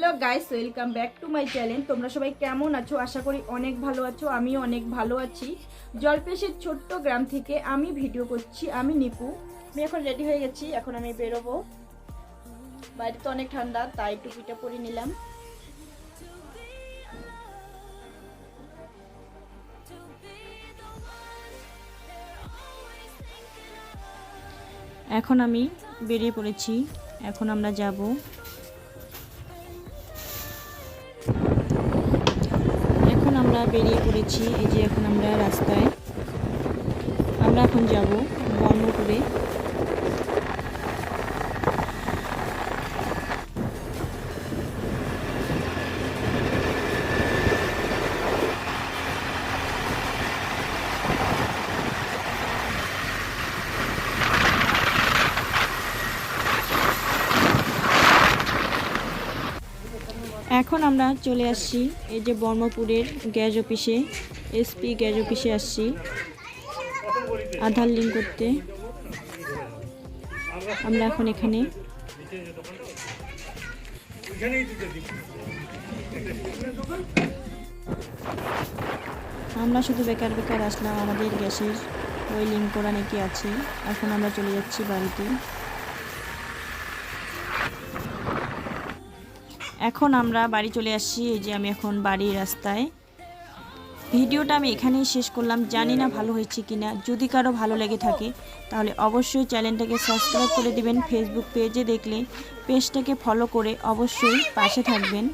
Hello guys, welcome back to my channel. তোমরা সবাই কেমন আছো? আশা করি অনেক ভালো আছো। আমিও অনেক ভালো আছি। জলপেশের ছোট্ট গ্রাম থেকে আমি ভিডিও করছি। আমি নিপু। আমি এখন রেডি হয়ে গেছি। এখন আমি বেরোবো। বাইরে তো অনেক ঠান্ডা, তাই টুপিটা পরে নিলাম। এখন আমি বেরিয়ে পড়েছি। এখন আমরা যাব। এখন আমরা বেরিয়ে পড়েছি। এই যে এখন আমরা রাস্তায়। আমরা এখন যাব বর্ণপুরে। এখন আমরা চলে আসছি এই যে বর্মপুরের গ্যাস অফিসে, এসপি গ্যাস অফিসে আসছি আধার লিঙ্ক করতে। আমরা এখন এখানে আমরা শুধু বেকার বেকার আসলাম, আমাদের গ্যাসের ওই লিঙ্ক করা নাকি আছে। এখন আমরা চলে যাচ্ছি বাড়িতে। এখন আমরা বাড়ি চলে আসছি। এই যে আমি এখন বাড়ির রাস্তায়। ভিডিওটা আমি এখানেই শেষ করলাম। জানি না ভালো হয়েছে কিনা। যদি কারো ভালো লেগে থাকে তাহলে অবশ্যই চ্যানেলটাকে সাবস্ক্রাইব করে দিবেন। ফেসবুক পেজে দেখলে পেজটাকে ফলো করে অবশ্যই পাশে থাকবেন।